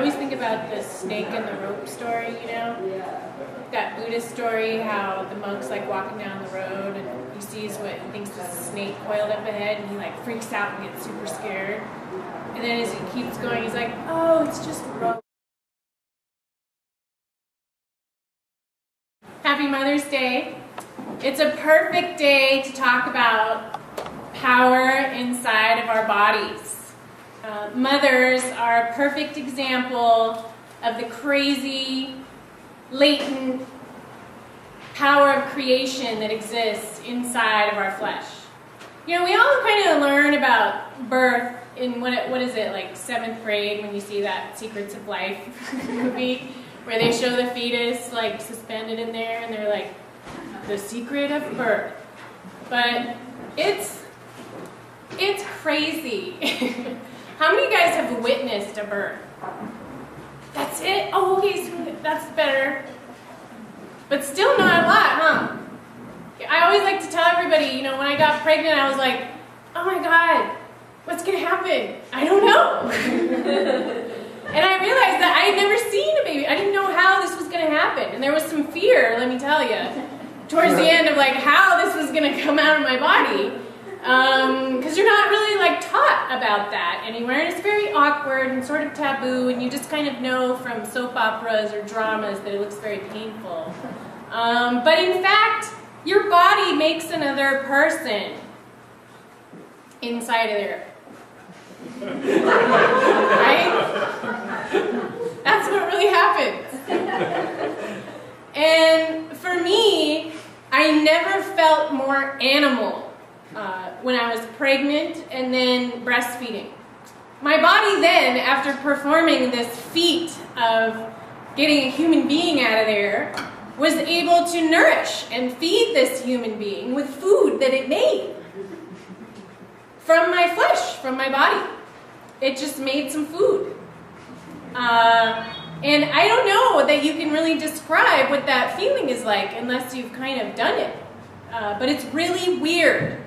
always think about the snake and the rope story, you know? That Buddhist story, how the monk's like walking down the road and he sees what he thinks is a snake coiled up ahead and he like freaks out and gets super scared. And then as he keeps going, he's like, oh, it's just rope. Happy Mother's Day. It's a perfect day to talk about power inside of our bodies. Mothers are a perfect example of the crazy, latent power of creation that exists inside of our flesh. You know, we all kind of learn about birth in, what is it, like 7th grade when you see that Secrets of Life movie where they show the fetus like suspended in there and they're like, the secret of birth. But it's crazy. How many guys have witnessed a birth? That's it? Oh, okay, so that's better. But still not a lot, huh? I always like to tell everybody, you know, when I got pregnant, I was like, oh my God, what's going to happen? I don't know. And I realized that I had never seen a baby. I didn't know how this was going to happen. And there was some fear, let me tell you, towards the end of like how this was going to come out of my body. Because you're not really like taught about that anywhere, and it's very awkward and sort of taboo, and you just kind of know from soap operas or dramas that it looks very painful. But in fact, your body makes another person inside of there. Right? That's what really happens. And for me, I never felt more animal when I was pregnant and then breastfeeding. My body then, after performing this feat of getting a human being out of there, was able to nourish and feed this human being with food that it made from my flesh, from my body. It just made some food. And I don't know that you can really describe what that feeling is like unless you've kind of done it. But it's really weird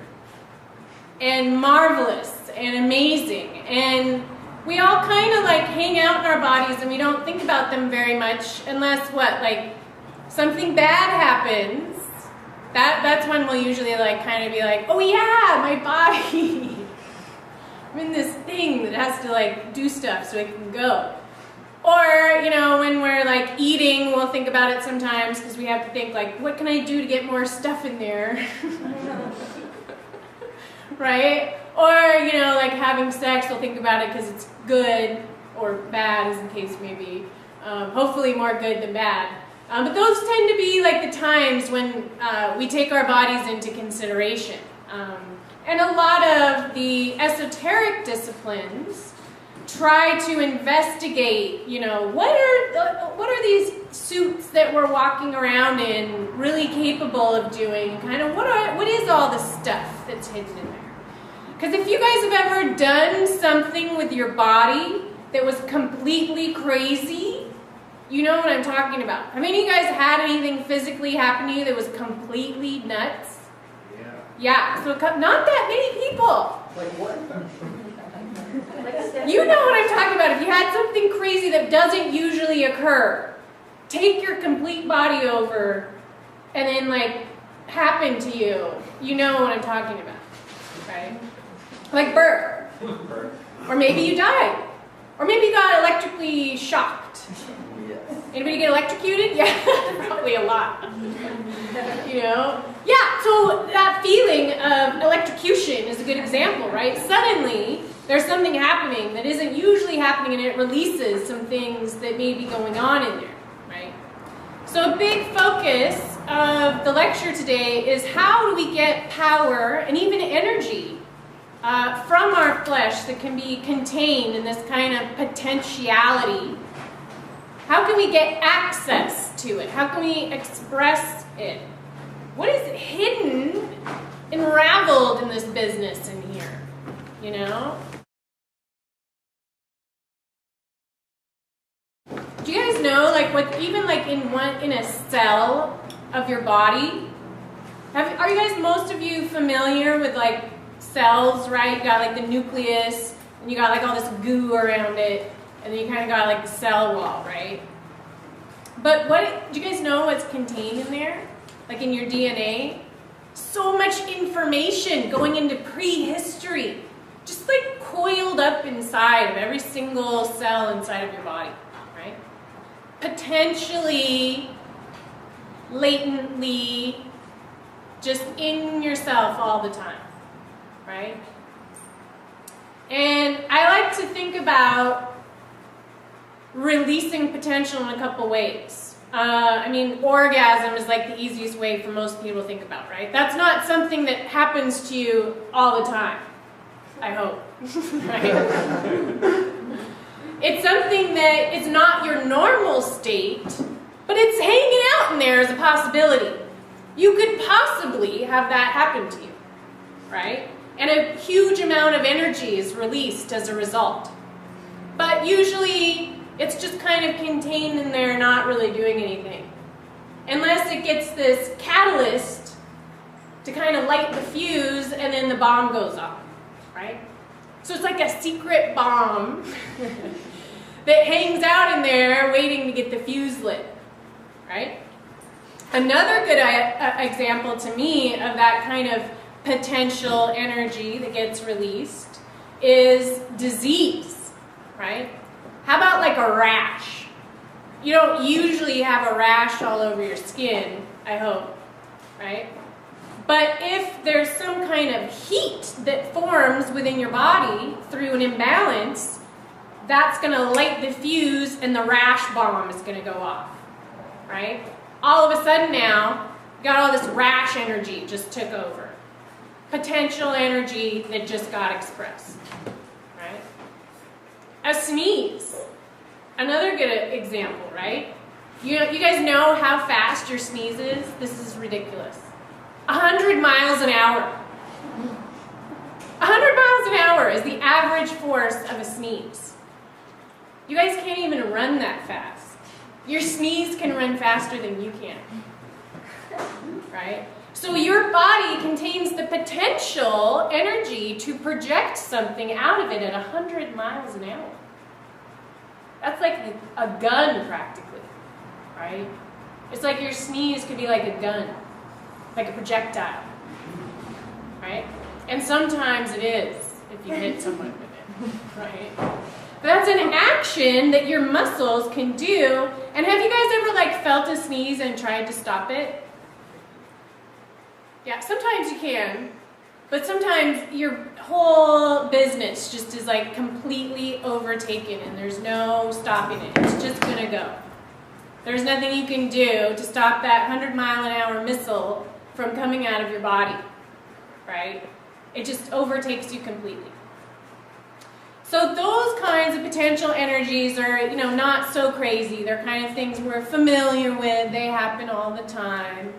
and marvelous and amazing. And we all kind of like hang out in our bodies and we don't think about them very much unless what, like something bad happens. That's when we'll usually like kind of be like, oh yeah, my body. I'm in this thing that has to like do stuff so it can go. Or, you know, when we're like eating, we'll think about it sometimes because we have to think like, what can I do to get more stuff in there? Right? Or, you know, like having sex, we'll think about it because it's good or bad, as the case may be. Hopefully more good than bad. But those tend to be like the times when we take our bodies into consideration. And a lot of the esoteric disciplines try to investigate, you know, what are these suits that we're walking around in really capable of doing? Kind of what is all the stuff that's hidden in there? Because if you guys have ever done something with your body that was completely crazy, you know what I'm talking about. Have any of you guys had anything physically happen to you that was completely nuts? Yeah, so not that many people. Like what? You know what I'm talking about. If you had something crazy that doesn't usually occur, take your complete body over and then like happen to you. You know what I'm talking about, right? Like birth. Or maybe you died. Or maybe you got electrically shocked. Anybody get electrocuted? Yeah, probably a lot. You know? Yeah, so that feeling of electrocution is a good example, right? Suddenly, there's something happening that isn't usually happening and it releases some things that may be going on in there, right? So a big focus of the lecture today is how do we get power and even energy from our flesh that can be contained in this kind of potentiality. How can we get access to it? How can we express it? What is hidden, unraveled in this business in here? You know? Do you guys know, like, what even like in a cell of your body? Are you guys, most of you, familiar with like cells? Right? You got like the nucleus, and you got like all this goo around it. And then you kind of got like the cell wall, right? But do you guys know what's contained in there? Like in your DNA? So much information going into prehistory. Just like coiled up inside of every single cell inside of your body, right? Potentially, latently, just in yourself all the time, right? And I like to think about releasing potential in a couple ways. I mean, orgasm is like the easiest way for most people to think about, right? That's not something that happens to you all the time, I hope, right? It's something that is not your normal state, but it's hanging out in there as a possibility. You could possibly have that happen to you, right? And a huge amount of energy is released as a result. But usually, it's just kind of contained in there, not really doing anything. Unless it gets this catalyst to kind of light the fuse, and then the bomb goes off, right? So it's like a secret bomb that hangs out in there waiting to get the fuse lit, right? Another good example to me of that kind of potential energy that gets released is disease, right? How about like a rash? You don't usually have a rash all over your skin, I hope, right? But if there's some kind of heat that forms within your body through an imbalance, that's going to light the fuse and the rash bomb is going to go off, right? All of a sudden now, you got all this rash energy just took over. Potential energy that just got expressed, right? A sneeze, another good example, right? You guys know how fast your sneeze is? This is ridiculous. 100 miles an hour. 100 miles an hour is the average force of a sneeze. You guys can't even run that fast. Your sneeze can run faster than you can, right? So your body contains the potential energy to project something out of it at 100 miles an hour. That's like a gun practically, right? It's like your sneeze could be like a gun, like a projectile, right? And sometimes it is if you hit someone with it, right? But that's an action that your muscles can do. And have you guys ever like felt a sneeze and tried to stop it? Yeah, sometimes you can, but sometimes your whole business just is like completely overtaken and there's no stopping it. It's just gonna go. There's nothing you can do to stop that 100-mile-an-hour missile from coming out of your body, right? It just overtakes you completely. So those kinds of potential energies are, not so crazy. They're kind of things we're familiar with. They happen all the time.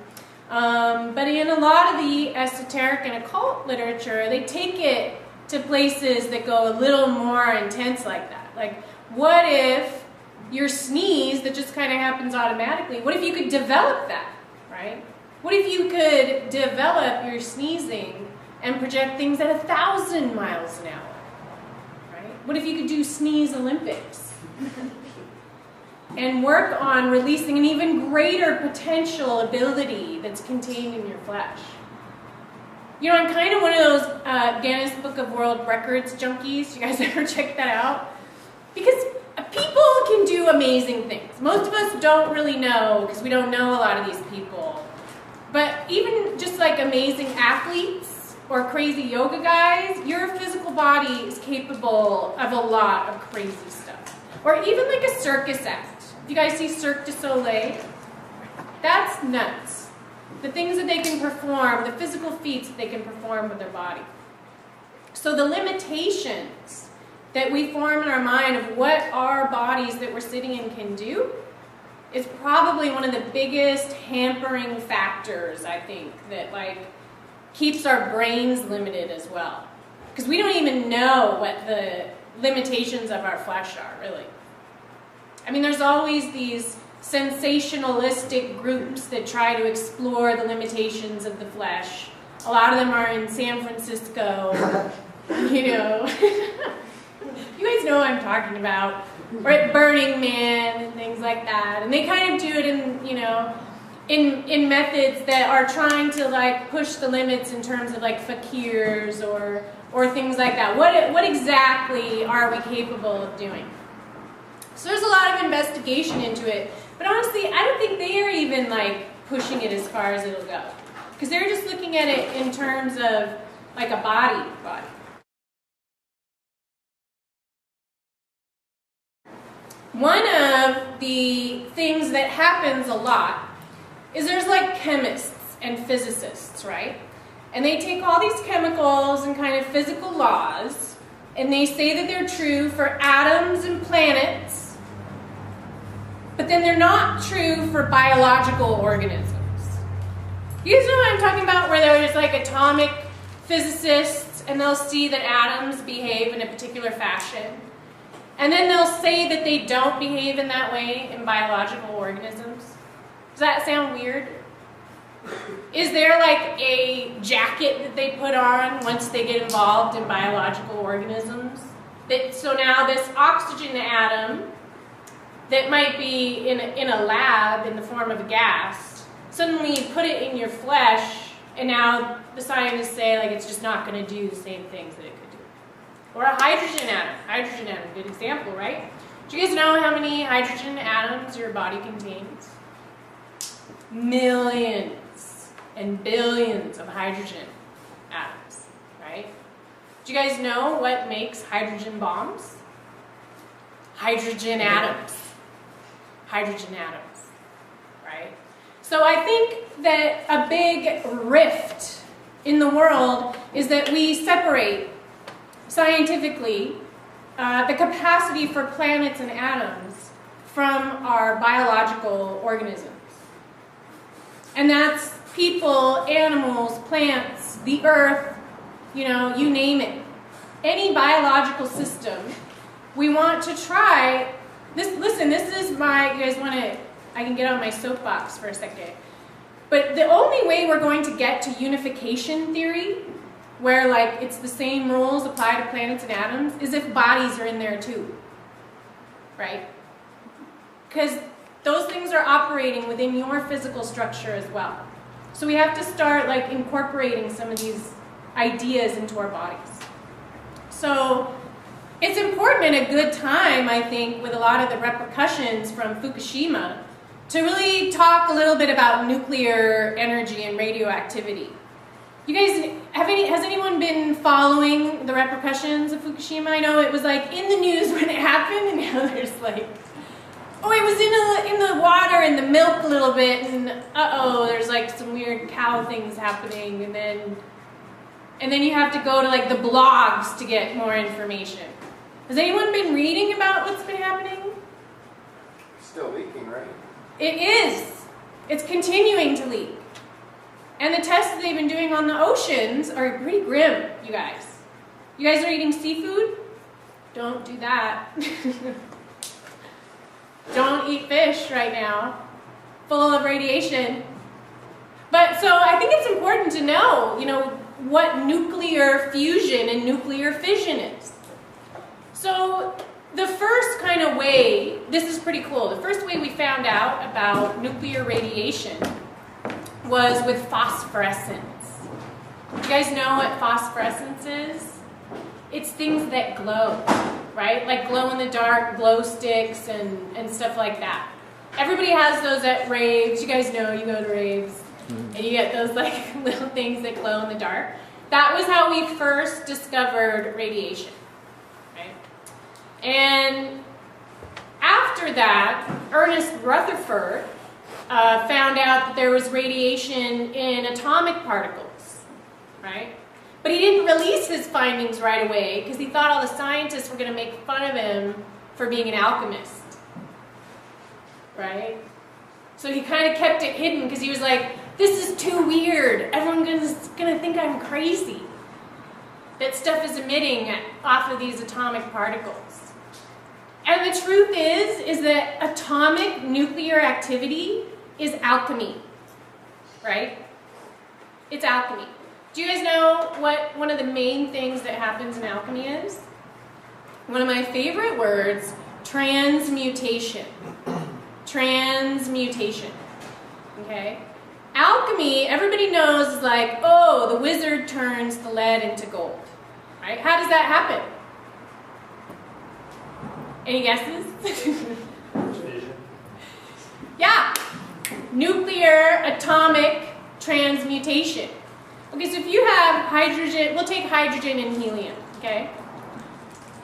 But in a lot of the esoteric and occult literature, they take it to places that go a little more intense like that. Like, what if your sneeze that just kind of happens automatically, what if you could develop that, right? What if you could develop your sneezing and project things at 1,000 miles an hour? What if you could do sneeze Olympics? And work on releasing an even greater potential ability that's contained in your flesh. I'm kind of one of those Guinness Book of World Records junkies. You guys ever check that out? Because people can do amazing things. Most of us don't really know because we don't know a lot of these people. But even just like amazing athletes, or crazy yoga guys, your physical body is capable of a lot of crazy stuff. Or even like a circus act. You guys see Cirque du Soleil? That's nuts. The things that they can perform, the physical feats that they can perform with their body. So the limitations that we form in our mind of what our bodies that we're sitting in can do is probably one of the biggest hampering factors, I think, that keeps our brains limited as well. Because we don't even know what the limitations of our flesh are, really. I mean, there's always these sensationalistic groups that try to explore the limitations of the flesh. A lot of them are in San Francisco, You guys know what I'm talking about. or at Burning Man and things like that. And they kind of do it in, you know, in methods that are trying to like push the limits in terms of like fakirs or things like that. What exactly are we capable of doing? So there's a lot of investigation into it, but honestly, I don't think they are even like pushing it as far as it'll go, because they're just looking at it in terms of like a body. One of the things that happens a lot is there's like chemists and physicists, right? And they take all these chemicals and kind of physical laws, and they say that they're true for atoms and planets, but then they're not true for biological organisms. You guys know what I'm talking about, where there's like atomic physicists, and they'll see that atoms behave in a particular fashion, and then they'll say that they don't behave in that way in biological organisms. Does that sound weird? Is there like a jacket that they put on once they get involved in biological organisms? So now this oxygen atom that might be in a lab in the form of a gas, suddenly you put it in your flesh, and now the scientists say like it's just not going to do the same things that it could do. Or a hydrogen atom, good example, right? Do you guys know how many hydrogen atoms your body contains? Millions and billions of hydrogen atoms, right? Do you guys know what makes hydrogen bombs? Hydrogen atoms. Hydrogen atoms, right? So I think that a big rift in the world is that we separate scientifically the capacity for planets and atoms from our biological organisms. And that's people, animals, plants, the earth, you know, you name it. Any biological system, we want to try this. Listen, this is my, you guys want to, I can get on my soapbox for a second. But the only way we're going to get to unification theory, where like it's the same rules apply to planets and atoms, is if bodies are in there too, right? Because those things are operating within your physical structure as well. So we have to start like incorporating some of these ideas into our bodies. So it's important and a good time, I think, with a lot of the repercussions from Fukushima, to really talk a little bit about nuclear energy and radioactivity. You guys, has anyone been following the repercussions of Fukushima? I know it was like in the news when it happened, and now there's like, oh, it was in the water and the milk a little bit, and uh-oh, there's like some weird cow things happening, and then you have to go to like the blogs to get more information. Has anyone been reading about what's been happening? Still leaking, right? It is. It's continuing to leak. And the tests that they've been doing on the oceans are pretty grim, you guys. You guys are eating seafood? Don't do that. Don't eat fish right now, full of radiation. But so I think it's important to know, you know, what nuclear fusion and nuclear fission is. So the first kind of way, this is pretty cool, the first way we found out about nuclear radiation was with phosphorescence. You guys know what phosphorescence is? It's things that glow, right? Like glow in the dark, glow sticks, and stuff like that. Everybody has those at raves. You guys know, you go to raves, and you get those like little things that glow in the dark. That was how we first discovered radiation, right? And after that, Ernest Rutherford found out that there was radiation in atomic particles, right? But he didn't release his findings right away because he thought all the scientists were going to make fun of him for being an alchemist, right? So he kind of kept it hidden because he was like, this is too weird. Everyone's going to think I'm crazy. That stuff is emitting off of these atomic particles. And the truth is that atomic nuclear activity is alchemy, right? It's alchemy. Do you guys know what one of the main things that happens in alchemy is? One of my favorite words, Transmutation. Transmutation. Okay? Alchemy, everybody knows, is like, oh, the wizard turns the lead into gold. Right? How does that happen? Any guesses? Fission. Yeah. Nuclear atomic transmutation. Okay, so if you have hydrogen, we'll take hydrogen and helium, okay?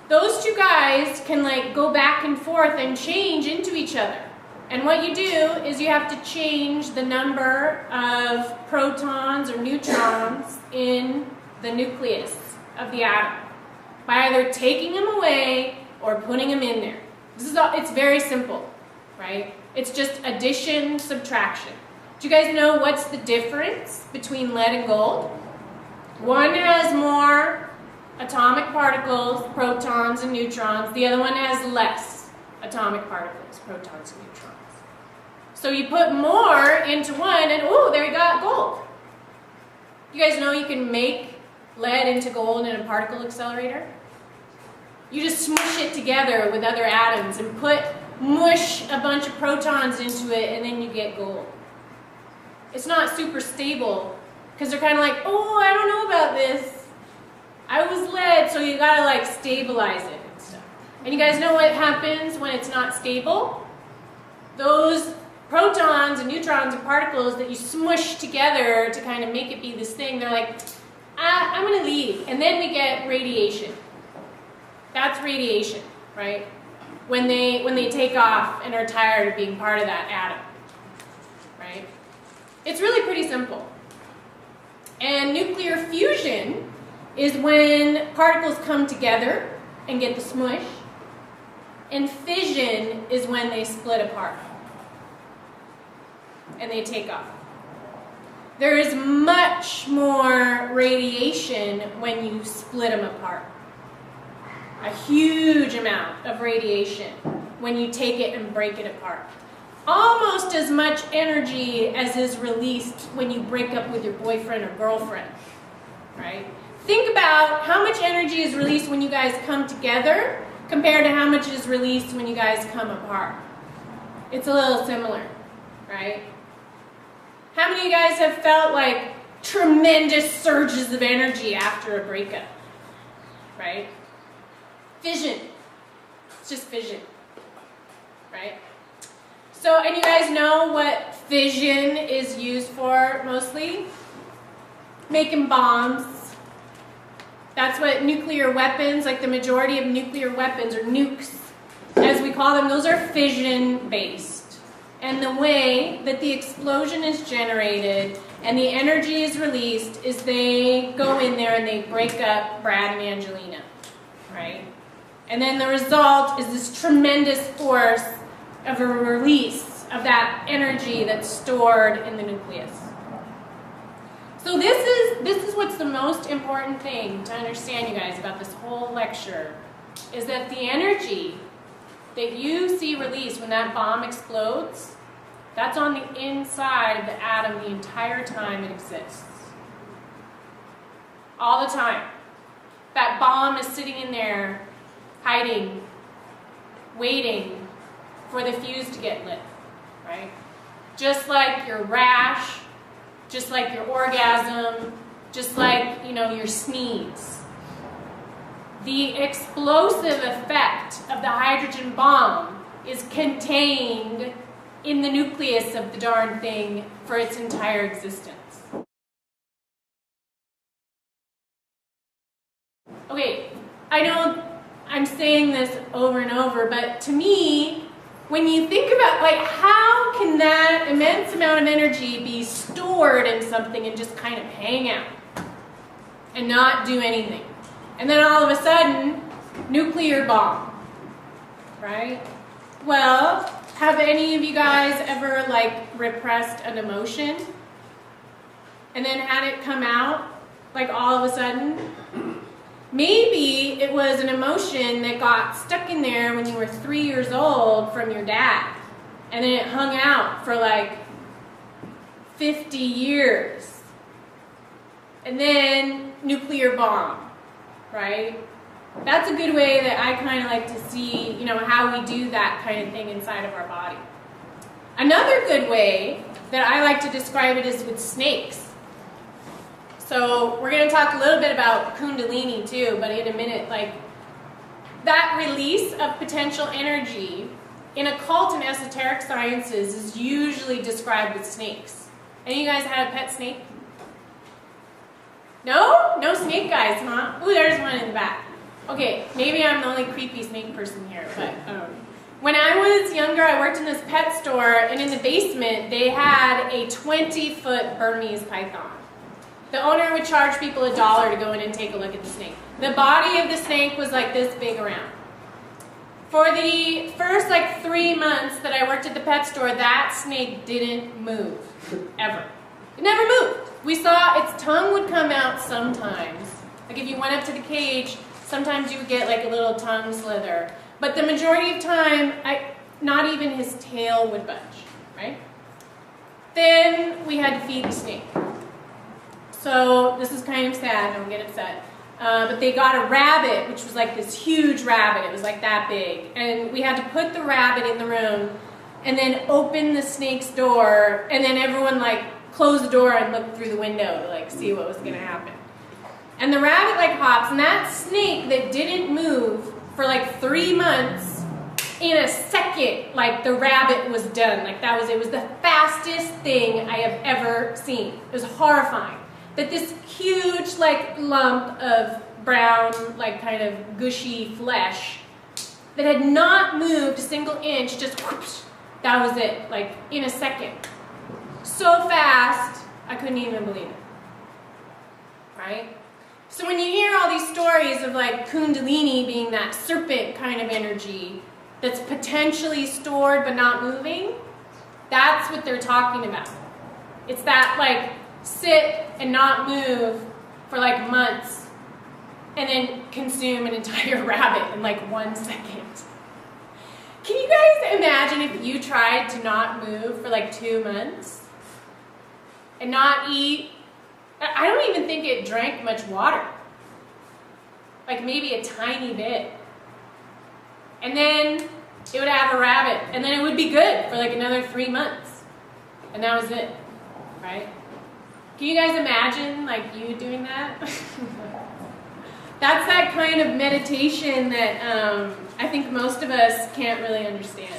Those two guys can like go back and forth and change into each other. And what you do is you have to change the number of protons or neutrons in the nucleus of the atom by either taking them away or putting them in there. This is all, it's very simple, right? It's just addition, subtraction. Do you guys know what's the difference between lead and gold? One has more atomic particles, protons and neutrons. The other one has less atomic particles, protons and neutrons. So you put more into one and oh, there you got gold. You guys know you can make lead into gold in a particle accelerator? You just smush it together with other atoms and mush a bunch of protons into it and then you get gold. It's not super stable because they're kind of like, oh, I don't know about this. I was lead, so you gotta like stabilize it and stuff. And you guys know what happens when it's not stable? Those protons and neutrons and particles that you smush together to kind of make it be this thing, they're like, I'm gonna leave. And then we get radiation. That's radiation, right? When they take off and are tired of being part of that atom, right? It's really pretty simple. And nuclear fusion is when particles come together and get the smush. And fission is when they split apart and they take off. There is much more radiation when you split them apart. A huge amount of radiation when you take it and break it apart. Almost as much energy as is released when you break up with your boyfriend or girlfriend, right? Think about how much energy is released when you guys come together compared to how much is released when you guys come apart. It's a little similar, right? How many of you guys have felt like tremendous surges of energy after a breakup, right? Fission. It's just fission, right? So, and you guys know what fission is used for mostly? Making bombs. That's what nuclear weapons, like the majority of nuclear weapons, or nukes, as we call them, those are fission-based. And the way that the explosion is generated and the energy is released is they go in there and they break up Brad and Angelina, right? And then the result is this tremendous force of a release of that energy that's stored in the nucleus. So this is what's the most important thing to understand, you guys, about this whole lecture, is that the energy that you see released when that bomb explodes, that's on the inside of the atom the entire time it exists. All the time. That bomb is sitting in there, hiding, waiting for the fuse to get lit, right? Just like your rash, just like your orgasm, just like, your sneeze. The explosive effect of the hydrogen bomb is contained in the nucleus of the darn thing for its entire existence. Okay, I know I'm saying this over and over, but to me, when you think about, how can that immense amount of energy be stored in something and just kind of hang out and not do anything? And then all of a sudden, nuclear bomb, right? Well, have any of you guys ever, repressed an emotion and then had it come out, all of a sudden? Maybe it was an emotion that got stuck in there when you were 3 years old from your dad, and then it hung out for 50 years. And then nuclear bomb, right? That's a good way that I kind of like to see, how we do that kind of thing inside of our body. Another good way that I like to describe it is with snakes. So we're going to talk a little bit about Kundalini too, but in a minute, that release of potential energy in occult and esoteric sciences is usually described with snakes. Any of you guys had a pet snake? No? No snake guys, huh? Ooh, there's one in the back. Okay, maybe I'm the only creepy snake person here, but when I was younger, I worked in this pet store, and in the basement, they had a 20-foot Burmese python. The owner would charge people $1 to go in and take a look at the snake. The body of the snake was like this big around. For the first 3 months that I worked at the pet store, that snake didn't move, ever. It never moved. We saw its tongue would come out sometimes. Like if you went up to the cage, sometimes you would get a little tongue slither. But the majority of time, not even his tail would budge, right? Then we had to feed the snake. So this is kind of sad, don't get upset. But they got a rabbit, which was this huge rabbit. It was that big. And we had to put the rabbit in the room and then open the snake's door. And then everyone closed the door and looked through the window to see what was going to happen. And the rabbit hops, and that snake that didn't move for 3 months, in a second, the rabbit was done. It was the fastest thing I have ever seen. It was horrifying. That this huge lump of brown, kind of gushy flesh that had not moved a single inch, just whoosh, that was it, in a second. So fast, I couldn't even believe it. Right? So when you hear all these stories of Kundalini being that serpent kind of energy that's potentially stored but not moving, that's what they're talking about. It's that sit and not move for months and then consume an entire rabbit in 1 second. Can you guys imagine if you tried to not move for 2 months and not eat? I don't even think it drank much water. Maybe a tiny bit. And then it would have a rabbit. And then it would be good for another 3 months. And that was it. Right? Can you guys imagine you doing that? That's that kind of meditation that I think most of us can't really understand.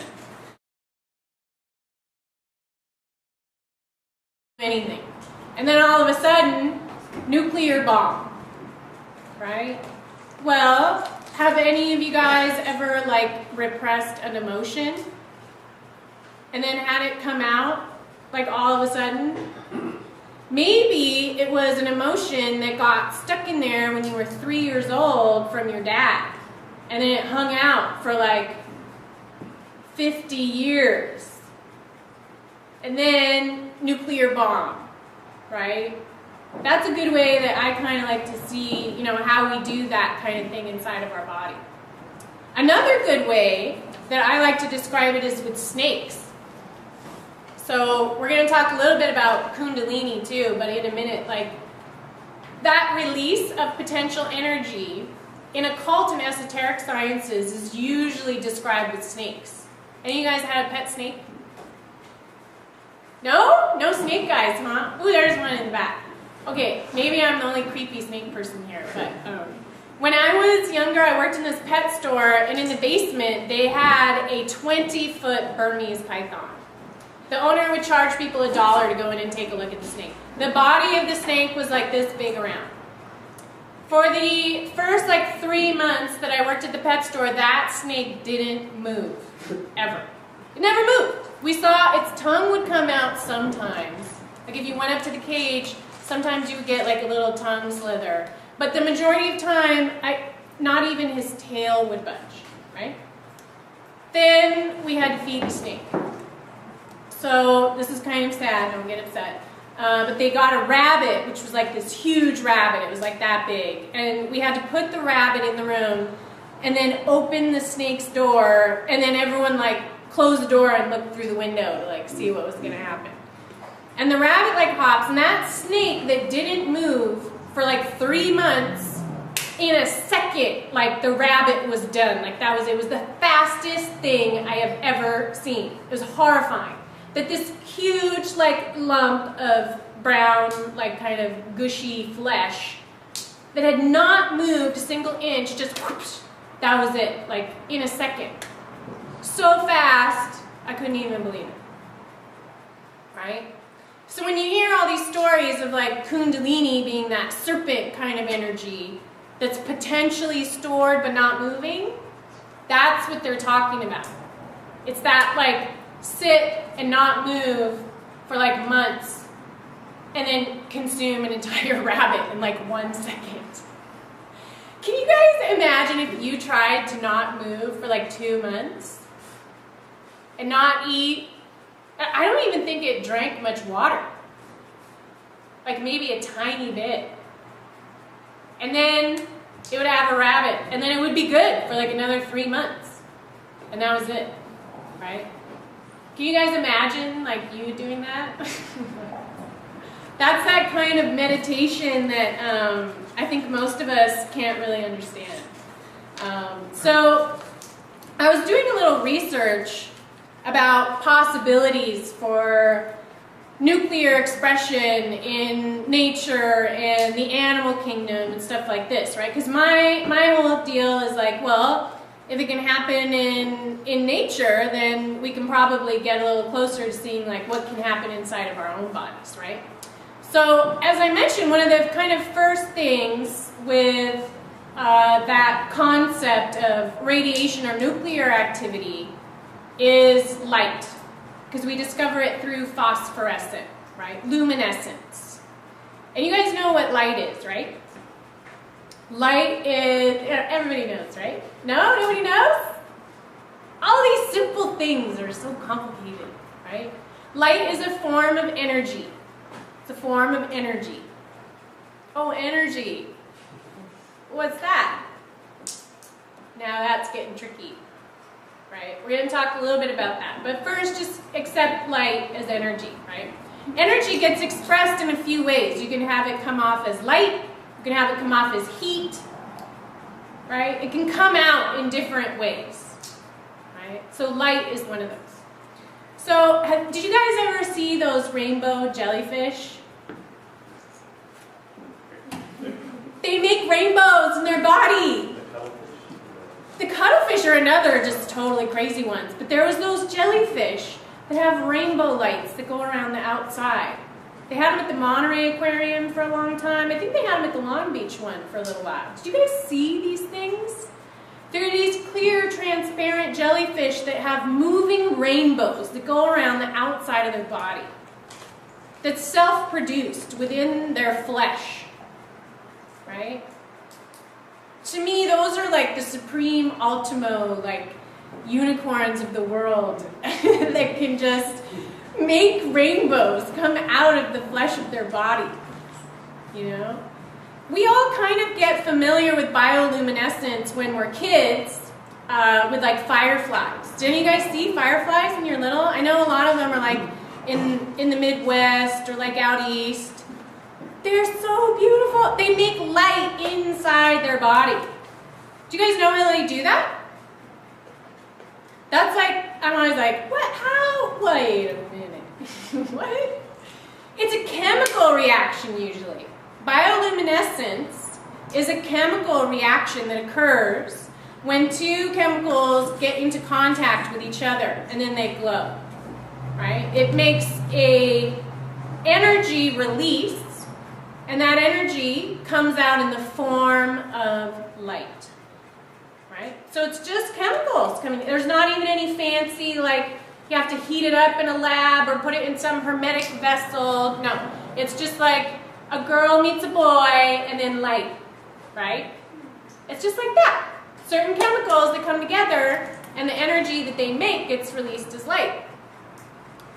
Anything. And then all of a sudden, nuclear bomb, right? Well, have any of you guys ever repressed an emotion and then had it come out all of a sudden? Maybe it was an emotion that got stuck in there when you were 3 years old from your dad, and then it hung out for 50 years. And then nuclear bomb. Right? That's a good way that I kind of like to see, how we do that kind of thing inside of our body. Another good way that I like to describe it is with snakes. So we're going to talk a little bit about Kundalini too, but in a minute, that release of potential energy in occult and esoteric sciences is usually described with snakes. Any of you guys had a pet snake? No? No snake guys, huh? Ooh, there's one in the back. Okay, maybe I'm the only creepy snake person here, but when I was younger, I worked in this pet store, and in the basement, they had a 20-foot Burmese python. The owner would charge people $1 to go in and take a look at the snake. The body of the snake was this big around. For the first 3 months that I worked at the pet store, that snake didn't move, ever. It never moved. We saw its tongue would come out sometimes. If you went up to the cage, sometimes you would get a little tongue slither. But the majority of time, not even his tail would budge, right? Then we had to feed the snake. So this is kind of sad, don't get upset. But they got a rabbit, which was this huge rabbit. It was that big. And we had to put the rabbit in the room and then open the snake's door. And then everyone closed the door and looked through the window to see what was going to happen. And the rabbit hops, and that snake that didn't move for 3 months, in a second, like the rabbit was done. Like it was the fastest thing I have ever seen. It was horrifying. That this huge like lump of brown, like kind of gushy flesh that had not moved a single inch, just whoosh, that was it, like in a second. So fast, I couldn't even believe it, right? So when you hear all these stories of like Kundalini being that serpent kind of energy that's potentially stored but not moving, that's what they're talking about. It's that like sit and not move for like months and then consume an entire rabbit in like 1 second. Can you guys imagine if you tried to not move for like 2 months and not eat? I don't even think it drank much water. Like maybe a tiny bit. And then it would have a rabbit. And then it would be good for like another 3 months. And that was it. Right? Can you guys imagine like you doing that? That's that kind of meditation that I think most of us can't really understand. So I was doing a little research about possibilities for nuclear expression in nature and the animal kingdom and stuff like this, right? Because my whole deal is like, well, if it can happen in nature, then we can probably get a little closer to seeing like what can happen inside of our own bodies, right? So as I mentioned, one of the kind of first things with that concept of radiation or nuclear activity is light, because we discover it through phosphorescent, right? Luminescence. And you guys know what light is, right? Light is, everybody knows, right? No? Nobody knows? All these simple things are so complicated, right? Light is a form of energy. It's a form of energy. Oh, energy. What's that? Now that's getting tricky, right? We're going to talk a little bit about that. But first, just accept light as energy, right? Energy gets expressed in a few ways. You can have it come off as light. You can have it come off as heat, right? It can come out in different ways, right? So light is one of those. So did you guys ever see those rainbow jellyfish? They make rainbows in their body. The cuttlefish are another just totally crazy ones. But there was those jellyfish that have rainbow lights that go around the outside. They had them at the Monterey Aquarium for a long time. I think they had them at the Long Beach one for a little while. Did you guys see these things? They're these clear, transparent jellyfish that have moving rainbows that go around the outside of their body. That's self-produced within their flesh. Right? To me, those are like the supreme ultimo, like unicorns of the world that can just make rainbows come out of the flesh of their body. You know? We all kind of get familiar with bioluminescence when we're kids with like fireflies. Did any of you guys see fireflies when you're little? I know a lot of them are like in the Midwest or like out east. They're so beautiful. They make light inside their body. Do you guys know how they do that? That's like, I'm always like, what? How? Wait a minute. What? It's a chemical reaction usually. Bioluminescence is a chemical reaction that occurs when two chemicals get into contact with each other and then they glow. Right? It makes a energy release. And that energy comes out in the form of light, right? So it's just chemicals coming. There's not even any fancy, like, you have to heat it up in a lab or put it in some hermetic vessel. No, it's just like a girl meets a boy and then light, right? It's just like that. Certain chemicals that come together and the energy that they make gets released as light.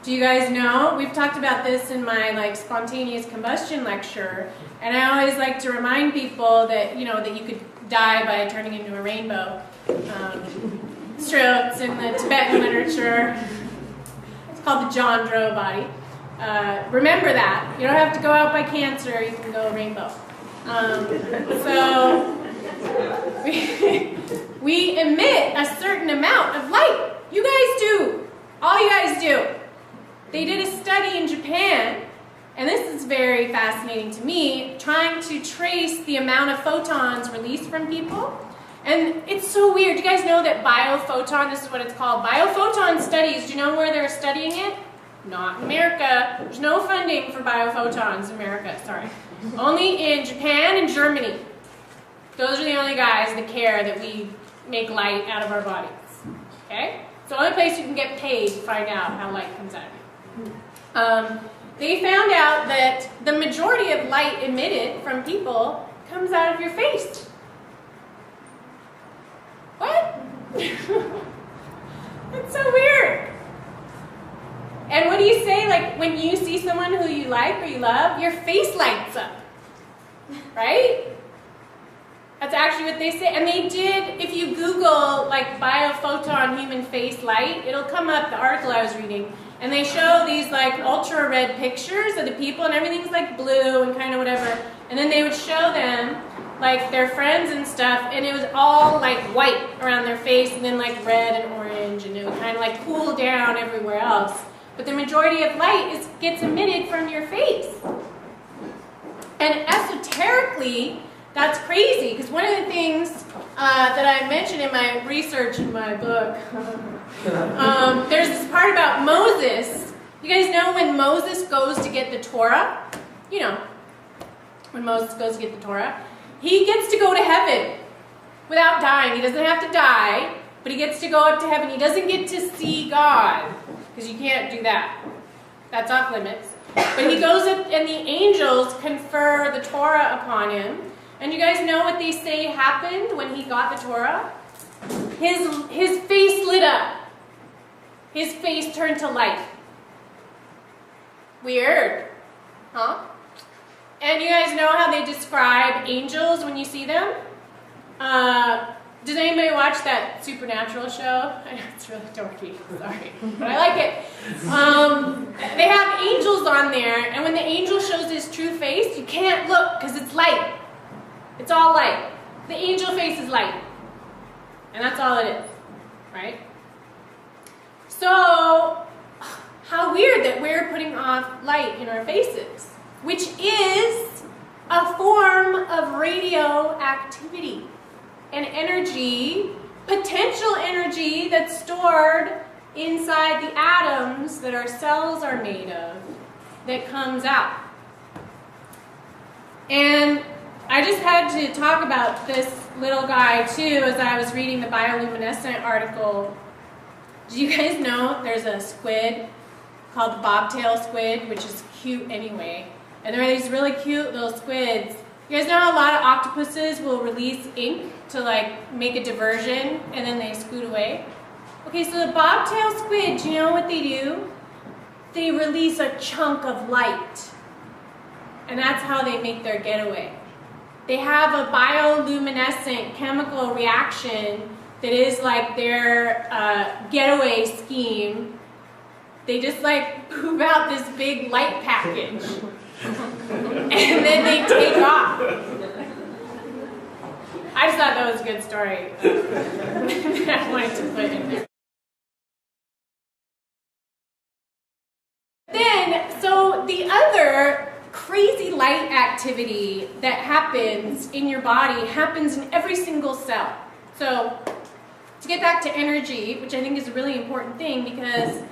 Do you guys know? We've talked about this in my like spontaneous combustion lecture, and I always like to remind people that that you could die by turning into a rainbow. It's true. It's in the Tibetan literature. It's called the John Doe body. Remember that. You don't have to go out by cancer. You can go rainbow. So we emit a certain amount of light. You guys do. All you guys do. They did a study in Japan, and this is very fascinating to me, trying to trace the amount of photons released from people. And it's so weird. You guys know that biophoton, this is what it's called, biophoton studies, do you know where they're studying it? Not in America. There's no funding for biophotons in America, sorry. Only in Japan and Germany. Those are the only guys that care that we make light out of our bodies. Okay? It's the only place you can get paid to find out how light comes out of you. They found out that the majority of light emitted from people comes out of your face. What? That's so weird. And what do you say, like, when you see someone who you like or you love, your face lights up, right? That's actually what they say. And they did, if you Google, like, biophoton human face light, it'll come up, the article I was reading, and they show these, like, ultra-red pictures of the people, and everything's, like, blue and kind of whatever. And then they would show them, like, their friends and stuff, and it was all, like, white around their face, and then, like, red and orange, and it would kind of, like, cool down everywhere else. But the majority of light gets emitted from your face. And esoterically, that's crazy, because one of the things that I mentioned in my research in my book, there's this part about Moses. You guys know when Moses goes to get the Torah? You know, when Moses goes to get the Torah, he gets to go to heaven without dying. He doesn't have to die, but he gets to go up to heaven. He doesn't get to see God, because you can't do that. That's off limits. But he goes up, and the angels confer the Torah upon him. And you guys know what they say happened when he got the Torah? His face lit up. His face turned to light. Weird. Huh? And you guys know how they describe angels when you see them? Does anybody watch that Supernatural show? I know it's really dorky, sorry, but I like it. They have angels on there, and when the angel shows his true face, you can't look because it's light. It's all light. The angel face is light. And that's all it is, right? So, how weird that we're putting off light in our faces, which is a form of radioactivity. And energy, potential energy that's stored inside the atoms that our cells are made of, that comes out. And I just had to talk about this little guy too as I was reading the bioluminescent article. Do you guys know there's a squid called the bobtail squid, which is cute anyway. And there are these really cute little squids. You guys know how a lot of octopuses will release ink to like make a diversion and then they scoot away? Okay, so the bobtail squid, do you know what they do? They release a chunk of light. And that's how they make their getaway. They have a bioluminescent chemical reaction that is like their getaway scheme. They just like poop out this big light package. And then they take off. I just thought that was a good story. I wanted to put in there. Then, so the other crazy light activity that happens in your body happens in every single cell. So, to get back to energy, which I think is a really important thing because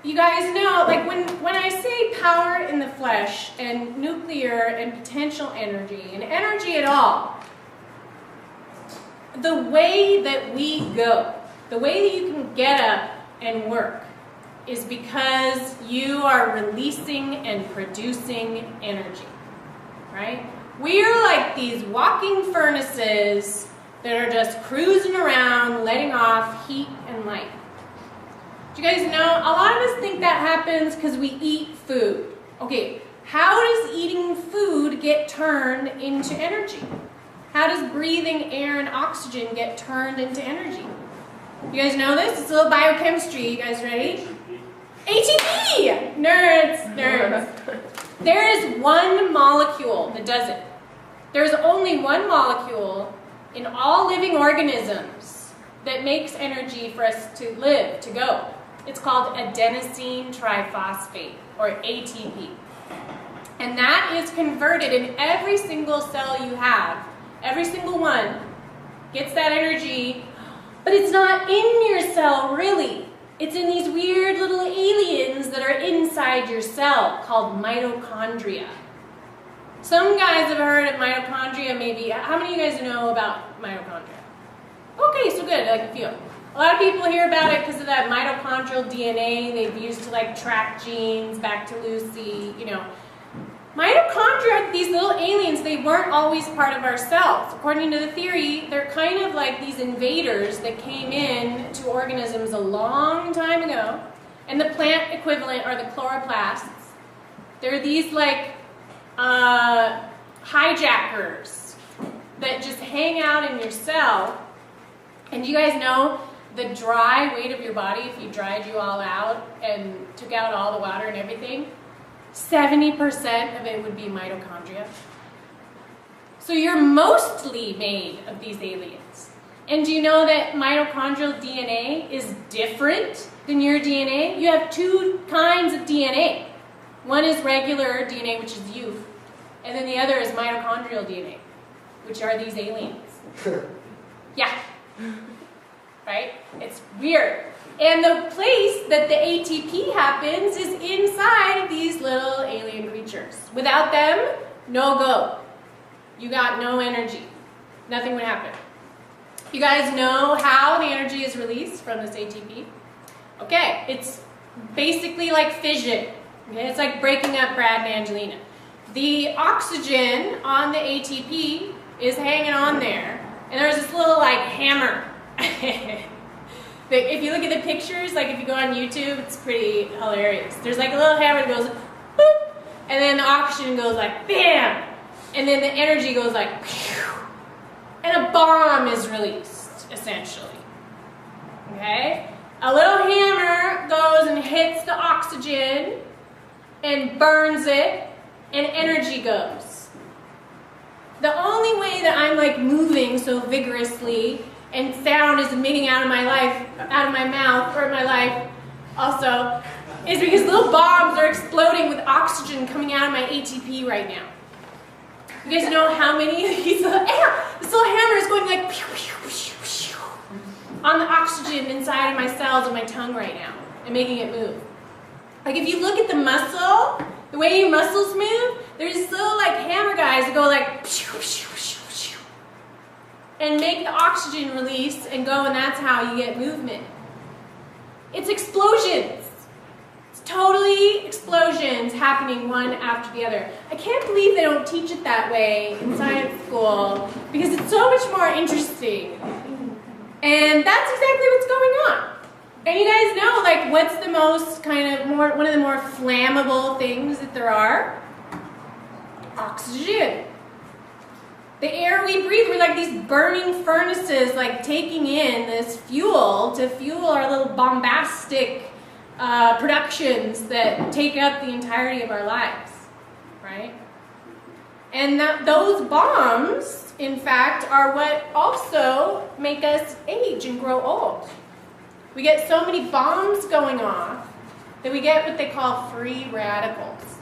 you guys know, like when I say power in the flesh and nuclear and potential energy and energy at all, the way that we go, the way that you can get up and work is because you are releasing and producing energy, right? We are like these walking furnaces that are just cruising around, letting off heat and light. Do you guys know, a lot of us think that happens because we eat food. Okay, how does eating food get turned into energy? How does breathing air and oxygen get turned into energy? You guys know this? It's a little biochemistry. You guys ready? ATP! Nerds, nerds. There is one molecule that does it. There's only one molecule in all living organisms that makes energy for us to live, to go. It's called adenosine triphosphate, or ATP. And that is converted in every single cell you have. Every single one gets that energy, but it's not in your cell, really. It's in these weird little aliens that are inside your cell called mitochondria. Some guys have heard of mitochondria, maybe. How many of you guys know about mitochondria? Okay, so good, like a few. A lot of people hear about it because of that mitochondrial DNA they've used to like track genes back to Lucy, you know. Mitochondria, these little aliens, they weren't always part of our cells. According to the theory, they're kind of like these invaders that came in to organisms a long time ago. And the plant equivalent are the chloroplasts. They're these like hijackers that just hang out in your cell. And you guys know the dry weight of your body, if you dried you all out and took out all the water and everything, 70% of it would be mitochondria. So you're mostly made of these aliens. And do you know that mitochondrial DNA is different than your DNA? You have two kinds of DNA. One is regular DNA, which is you, and then the other is mitochondrial DNA, which are these aliens. Yeah. Right? It's weird. And the place that the ATP happens is inside of these little alien creatures. Without them, no go. You got no energy. Nothing would happen. You guys know how the energy is released from this ATP? Okay, it's basically like fission. Okay? It's like breaking up Brad and Angelina. The oxygen on the ATP is hanging on there, and there's this little like hammer. If you look at the pictures, like if you go on YouTube, it's pretty hilarious. There's like a little hammer that goes boop, and then the oxygen goes like bam, and then the energy goes like pew, and a bomb is released, essentially. Okay? A little hammer goes and hits the oxygen and burns it, and energy goes. The only way that I'm like moving so vigorously and sound is emitting out of my mouth, or my life also, is because little bombs are exploding with oxygen coming out of my ATP right now. You guys know how many of these little, this little hammer is going like pew, pew, pew, pew, on the oxygen inside of my cells and my tongue right now, and making it move. Like if you look at the muscle, the way your muscles move, there's these little like hammer guys that go like pew, pew, pew, pew, and make the oxygen release and go, and that's how you get movement. It's explosions. It's totally explosions happening one after the other. I can't believe they don't teach it that way in science school, because it's so much more interesting. And that's exactly what's going on. And you guys know, like, what's the most one of the more flammable things that there are? Oxygen. The air we breathe, we're like these burning furnaces, like taking in this fuel to fuel our little bombastic productions that take up the entirety of our lives, right? And those bombs, in fact, are what also make us age and grow old. We get so many bombs going off that we get what they call free radicals.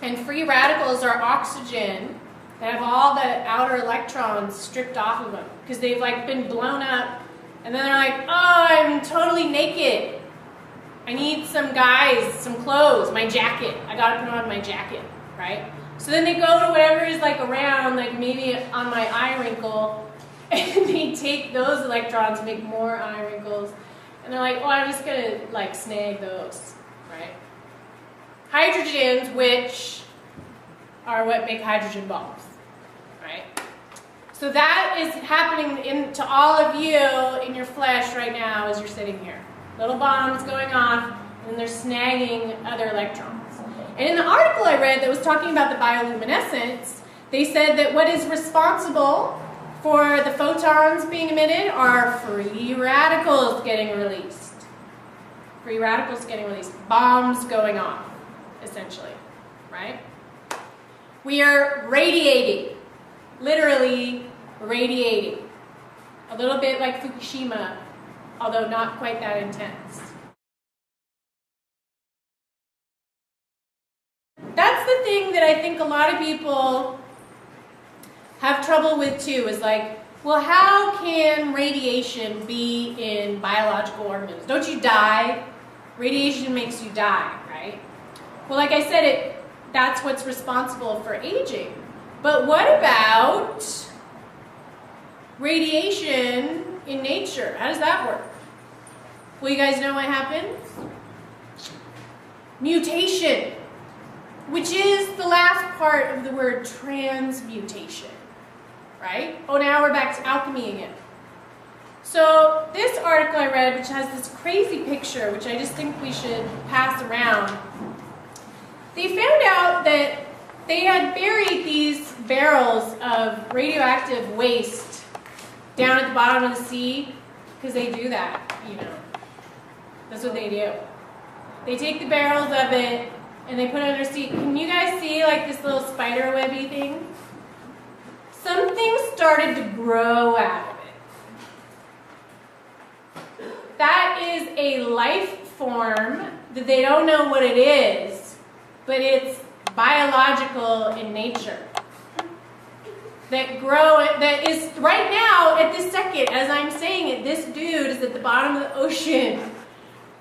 And free radicals are oxygen that have all the outer electrons stripped off of them because they've like been blown up, and then they're like, oh, I'm totally naked. I need some guys, some clothes, my jacket. I gotta put on my jacket, right? So then they go to whatever is like around, like maybe on my eye wrinkle, and they take those electrons and make more eye wrinkles. And they're like, oh, I'm just gonna like snag those, right? Hydrogens, which are what make hydrogen bombs, right? So that is happening to all of you in your flesh right now as you're sitting here. Little bombs going off, and they're snagging other electrons. And in the article I read that was talking about the bioluminescence, they said that what is responsible for the photons being emitted are free radicals getting released. Free radicals getting released. Bombs going off, essentially, right? We are radiating, literally radiating. A little bit like Fukushima, although not quite that intense. That's the thing that I think a lot of people have trouble with too, is like, well, how can radiation be in biological organisms? Don't you die? Radiation makes you die, right? Well, like I said, that's what's responsible for aging. But what about radiation in nature? How does that work? Well, you guys know what happens? Mutation, which is the last part of the word transmutation, right? Oh, now we're back to alchemy again. So this article I read, which has this crazy picture, which I just think we should pass around, they found out that they had buried these barrels of radioactive waste down at the bottom of the sea, because they do that, you know. That's what they do. They take the barrels of it and they put it under sea. Can you guys see like this little spider webby thing? Something started to grow out of it. That is a life form that they don't know what it is, but it's biological in nature. That is right now, at this second, as I'm saying it, this dude is at the bottom of the ocean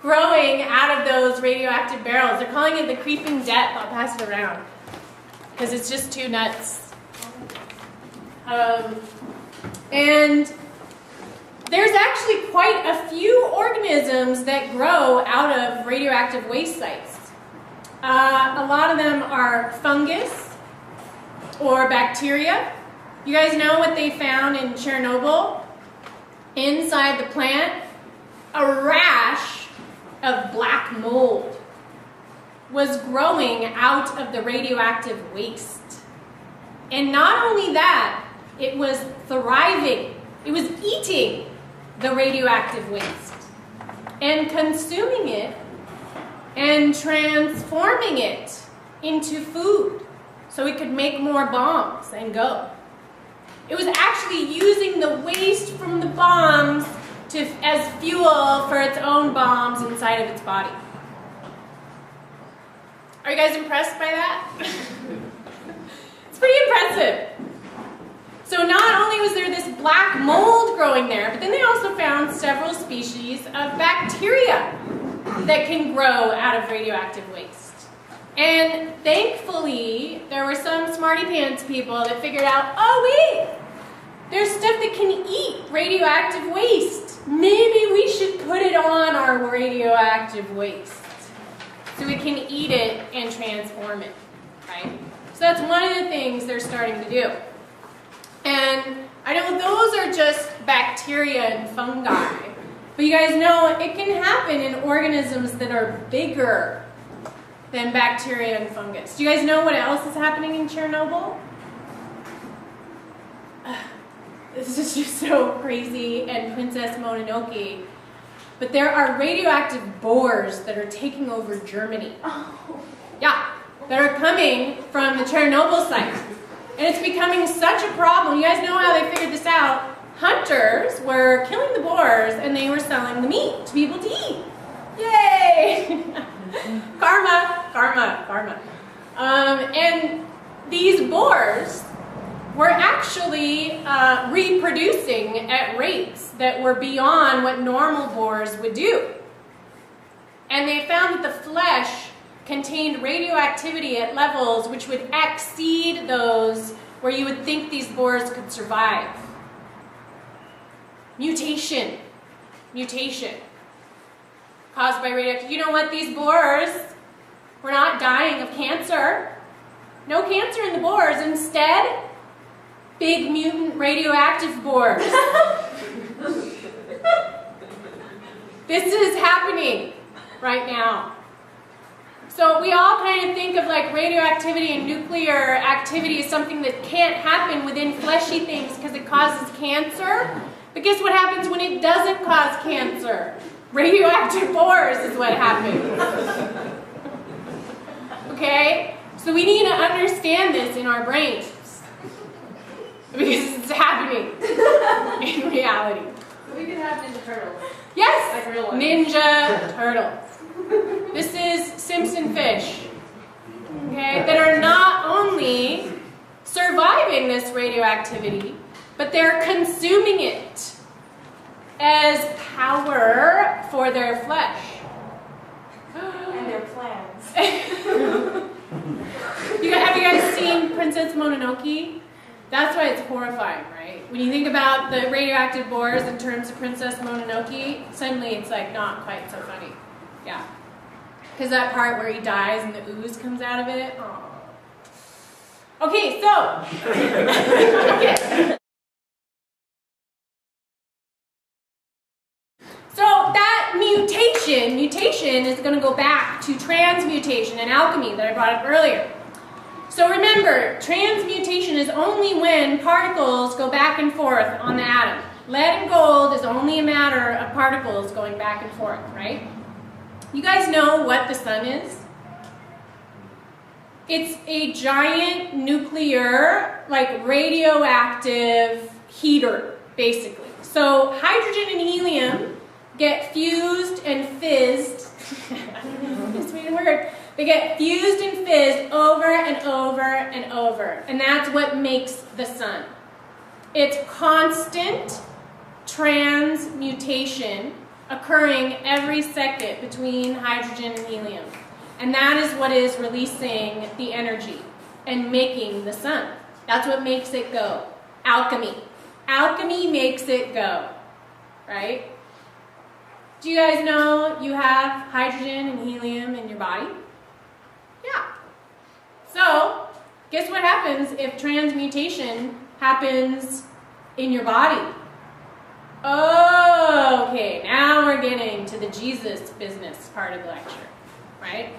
growing out of those radioactive barrels. They're calling it the creeping death. I'll pass it around because it's just too nuts. And there's actually quite a few organisms that grow out of radioactive waste sites. A lot of them are fungus or bacteria. You guys know what they found in Chernobyl? Inside the plant, a rash of black mold was growing out of the radioactive waste. And not only that, it was thriving. It was eating the radioactive waste and consuming it and transforming it into food so it could make more bombs and go. It was actually using the waste from the bombs as fuel for its own bombs inside of its body. Are you guys impressed by that? It's pretty impressive. So not only was there this black mold growing there, but then they also found several species of bacteria that can grow out of radioactive waste. And thankfully, there were some smarty pants people that figured out, oh wait, there's stuff that can eat radioactive waste. Maybe we should put it on our radioactive waste so we can eat it and transform it, right? So that's one of the things they're starting to do. And I know those are just bacteria and fungi, but you guys know it can happen in organisms that are bigger than bacteria and fungus. Do you guys know what else is happening in Chernobyl? This is just so crazy and Princess Mononoke. But there are radioactive boars that are taking over Germany. Oh. Yeah, that are coming from the Chernobyl site. And it's becoming such a problem. You guys know how they figured this out? Hunters were killing the boars and they were selling the meat to people to eat. Yay! Karma, karma, karma. And these boars were actually reproducing at rates that were beyond what normal boars would do. And they found that the flesh contained radioactivity at levels which would exceed those where you would think these boars could survive. Mutation. Mutation. Caused by radioactivity. You know what? These boars were not dying of cancer. No cancer in the boars. Instead, big mutant radioactive boars. This is happening right now. So we all kind of think of like radioactivity and nuclear activity as something that can't happen within fleshy things because it causes cancer. But guess what happens when it doesn't cause cancer? Radioactive boars is what happens. Okay? So we need to understand this in our brains. Because it's happening in reality. So we could have Ninja Turtles. Yes! Like real ones. Ninja turtles. This is Simpson fish. Okay? That are not only surviving this radioactivity, but they're consuming it as power for their flesh. And their plans. Have you guys seen Princess Mononoke? That's why it's horrifying, right? When you think about the radioactive boars in terms of Princess Mononoke, suddenly it's like not quite so funny. Yeah. Because that part where he dies and the ooze comes out of it. Aww. Okay, so. Okay. So that mutation is going to go back to transmutation and alchemy that I brought up earlier. So remember, transmutation is only when particles go back and forth on the atom. Lead and gold is only a matter of particles going back and forth, right? You guys know what the sun is? It's a giant nuclear, like radioactive heater, basically. So hydrogen and helium get fused and fizzed. I don't know this weird word. They get fused and fizzed over and over and over. And that's what makes the sun. It's constant transmutation occurring every second between hydrogen and helium. And that is what is releasing the energy and making the sun. That's what makes it go. Alchemy. Alchemy makes it go. Right? Do you guys know you have hydrogen and helium in your body? Yeah. So, guess what happens if transmutation happens in your body? Oh, okay, now we're getting to the Jesus business part of the lecture, right?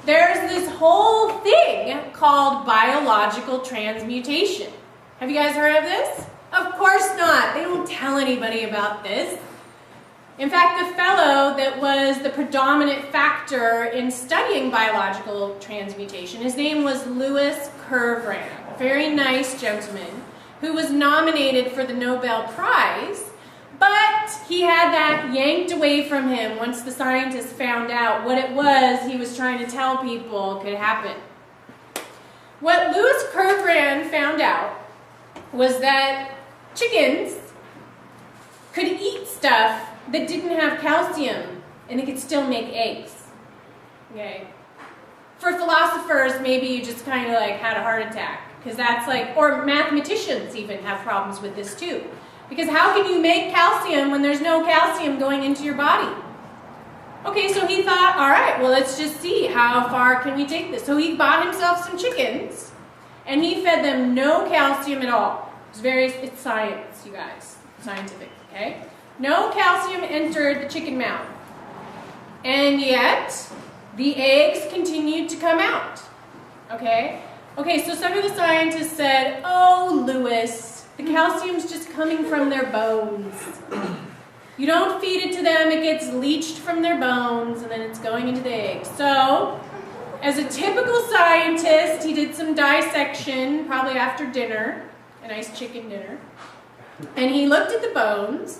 There's this whole thing called biological transmutation. Have you guys heard of this? Of course not. They don't tell anybody about this. In fact, the fellow that was the predominant factor in studying biological transmutation, his name was Louis Kervran, a very nice gentleman who was nominated for the Nobel Prize, but he had that yanked away from him once the scientists found out what it was he was trying to tell people could happen. What Louis Kervran found out was that chickens could eat stuff that didn't have calcium, and they could still make eggs. Okay. For philosophers, maybe you just kind of like had a heart attack, because that's like, or mathematicians even have problems with this too. Because how can you make calcium when there's no calcium going into your body? Okay, so he thought, all right, well, let's just see how far can we take this. So he bought himself some chickens, and he fed them no calcium at all. It's science, you guys, scientific, okay? No calcium entered the chicken mouth. And yet, the eggs continued to come out. Okay? Okay, so some of the scientists said, oh, Louis, the calcium's just coming from their bones. You don't feed it to them, it gets leached from their bones, and then it's going into the eggs. So, as a typical scientist, he did some dissection, probably after dinner, a nice chicken dinner, and he looked at the bones,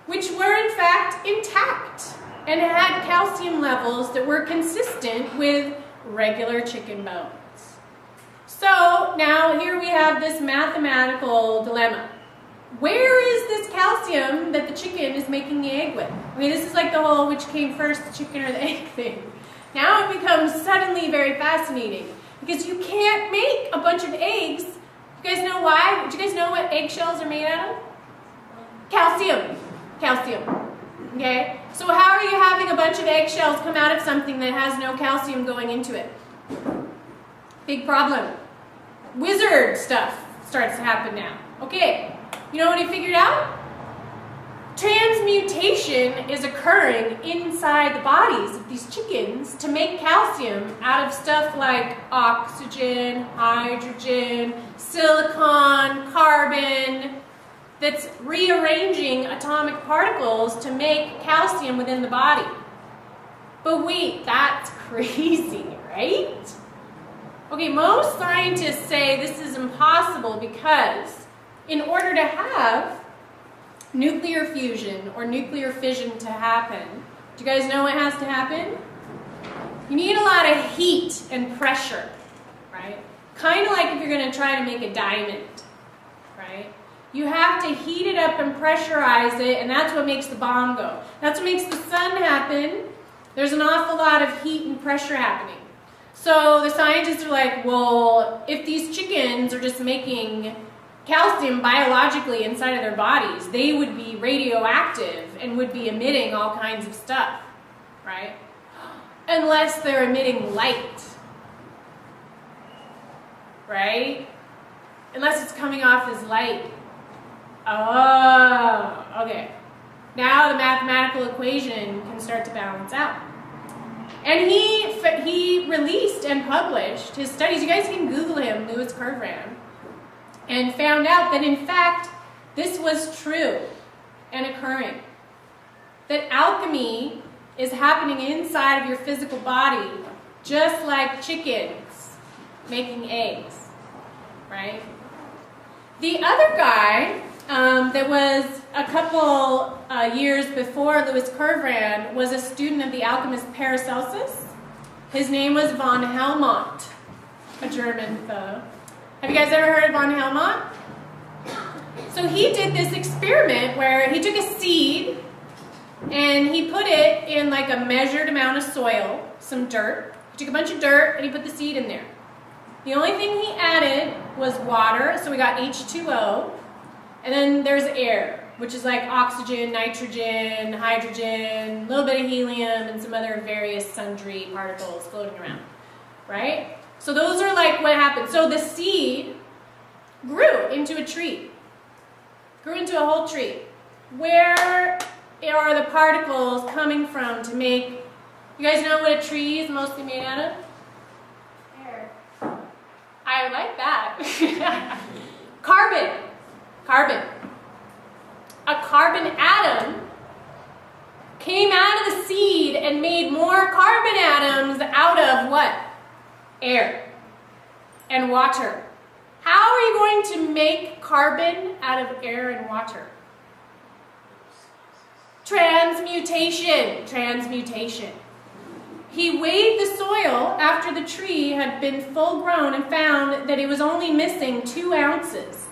which were in fact intact and had calcium levels that were consistent with regular chicken bones. So now here we have this mathematical dilemma. Where is this calcium that the chicken is making the egg with? I mean, this is like the whole which came first, the chicken or the egg thing. Now it becomes suddenly very fascinating because you can't make a bunch of eggs. You guys know why? Do you guys know what eggshells are made out of? Calcium. Calcium. Okay? So how are you having a bunch of eggshells come out of something that has no calcium going into it? Big problem. Wizard stuff starts to happen now. Okay, you know what he figured out? Transmutation is occurring inside the bodies of these chickens to make calcium out of stuff like oxygen, hydrogen, silicon, carbon, that's rearranging atomic particles to make calcium within the body. But wait, that's crazy, right? Okay, most scientists say this is impossible because in order to have nuclear fusion or nuclear fission to happen, do you guys know what has to happen? You need a lot of heat and pressure, right? Kind of like if you're going to try to make a diamond, right? You have to heat it up and pressurize it, and that's what makes the bomb go. That's what makes the sun happen. There's an awful lot of heat and pressure happening. So the scientists are like, well, if these chickens are just making calcium biologically inside of their bodies, they would be radioactive and would be emitting all kinds of stuff, right? Unless they're emitting light, right? Unless it's coming off as light. Oh, okay. Now the mathematical equation can start to balance out. And he released and published his studies. You guys can Google him, Louis Kervran, and found out that in fact this was true and occurring. That alchemy is happening inside of your physical body, just like chickens making eggs, right? The other guy that was a couple years before Louis Kervran was a student of the alchemist Paracelsus. His name was von Helmont, a German fellow. Have you guys ever heard of von Helmont? So he did this experiment where he took a seed and he put it in like a measured amount of soil, some dirt. He took a bunch of dirt and he put the seed in there. The only thing he added was water, so we got H2O. And then there's air, which is like oxygen, nitrogen, hydrogen, a little bit of helium, and some other various sundry particles floating around, right? So those are like what happened. So the seed grew into a tree, grew into a whole tree. Where are the particles coming from to make, you guys know what a tree is mostly made out of? Air. I like that. Carbon. Carbon. A carbon atom came out of the seed and made more carbon atoms out of what? Air and water. How are you going to make carbon out of air and water? Transmutation. Transmutation. He weighed the soil after the tree had been full grown and found that it was only missing 2 ounces.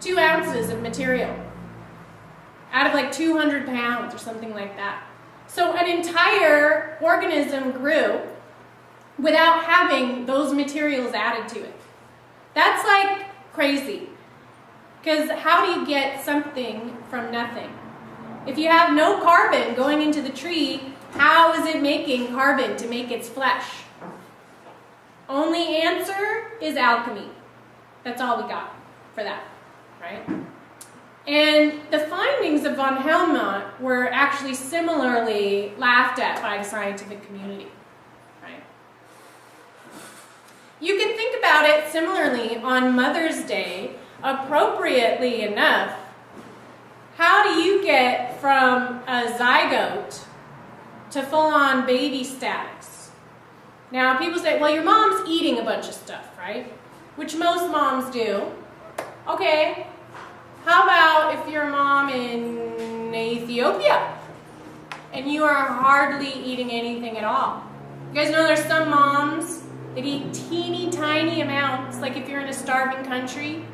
2 ounces of material out of like 200 pounds or something like that. So an entire organism grew without having those materials added to it. That's like crazy. Because how do you get something from nothing? If you have no carbon going into the tree, how is it making carbon to make its flesh? Only answer is alchemy. That's all we got for that, right? And the findings of von Helmont were actually similarly laughed at by the scientific community, right? You can think about it similarly on Mother's Day, appropriately enough. How do you get from a zygote to full-on baby status? Now, people say, well, your mom's eating a bunch of stuff, right? Which most moms do. Okay, how about if you're a mom in Ethiopia and you are hardly eating anything at all? You guys know there's some moms that eat teeny tiny amounts, like if you're in a starving country,